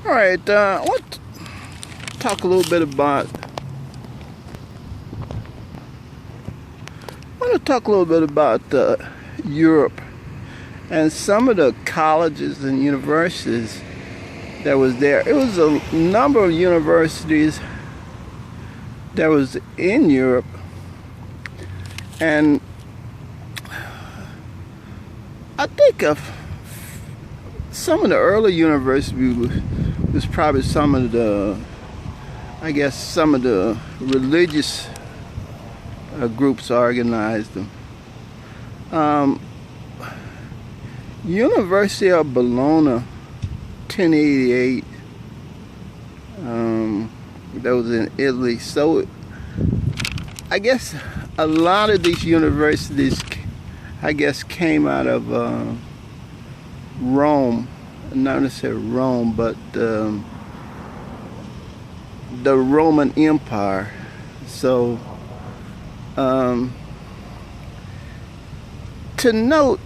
All right, I want to talk a little bit about. Europe and some of the colleges and universities that was there. It was a number of universities that was in Europe, and I think of some of the early universities was probably some of the, I guess, some of the religious groups organized them. University of Bologna, 1088. That was in Italy. So I guess a lot of these universities, I guess, came out of Rome. Not necessarily Rome, but the Roman Empire. So to note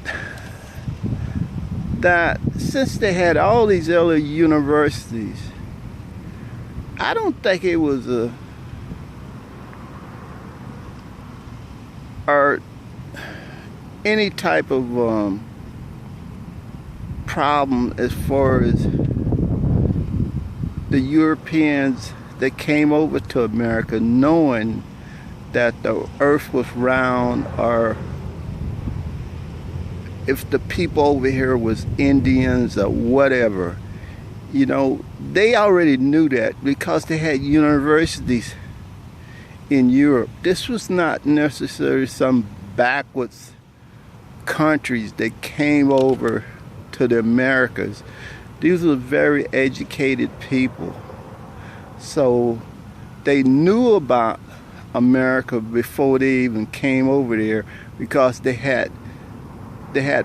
that since they had all these other universities, I don't think it was or any type of problem as far as the Europeans that came over to America knowing that the earth was round, or if the people over here was Indians or whatever. You know, they already knew that because they had universities in Europe. This was not necessarily some backwards countries that came over to the Americas. These were very educated people. So they knew about America before they even came over there, because they had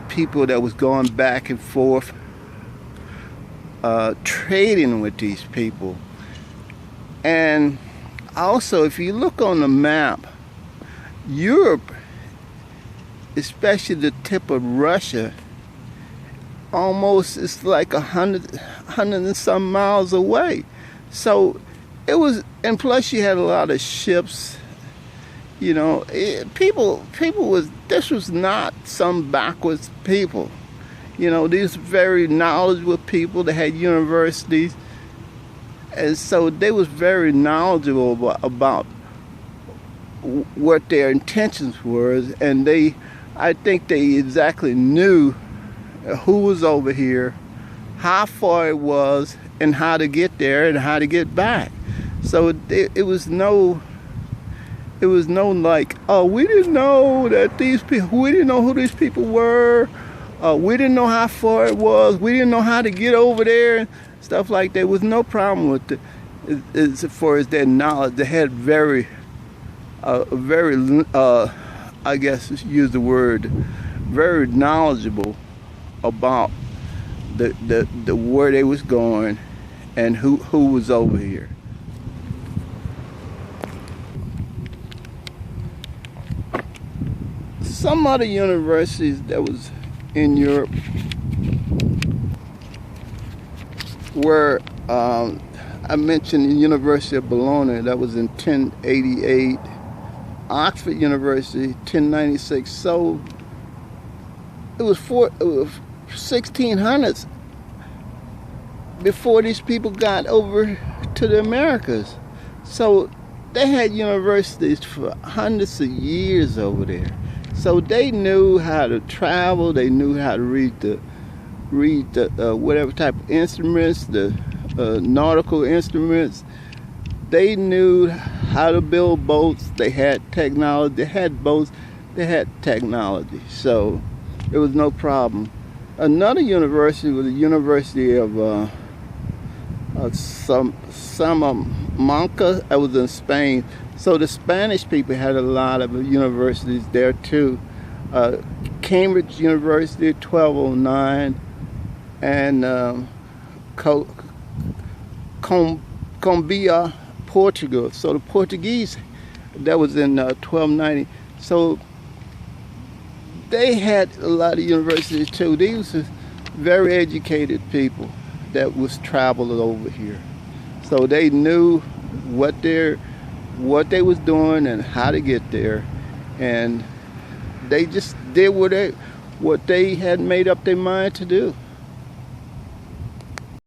people that was going back and forth trading with these people. And also, if you look on the map, Europe, especially the tip of Russia, almost is like 100 and some miles away. So it was, and plus you had a lot of ships. You know, people was, this was not some backwards people. You know, these very knowledgeable people that had universities, and so they was very knowledgeable about what their intentions were, and I think they exactly knew who was over here, how far it was, and how to get there and how to get back. So it was no like, oh, we didn't know that these people, we didn't know who these people were, we didn't know how far it was, we didn't know how to get over there, and stuff like that. There was no problem with it as far as their knowledge. They had very, I guess, use the word, very knowledgeable about the where they was going and who was over here. Some other universities that was in Europe were, I mentioned the University of Bologna, that was in 1088, Oxford University, 1096. So it was 1600s before these people got over to the Americas. So they had universities for hundreds of years over there. So they knew how to travel. They knew how to read the whatever type of instruments, the nautical instruments. They knew how to build boats. They had technology. They had boats. They had technology. So it was no problem. Another university was the University of Salamanca. I was in Spain. So the Spanish people had a lot of universities there too. Cambridge University, 1209, and Coimbra, Portugal. So the Portuguese, that was in 1290. So they had a lot of universities too. These were very educated people. that was traveled over here. So they knew what they was doing and how to get there, and they just did what they had made up their mind to do.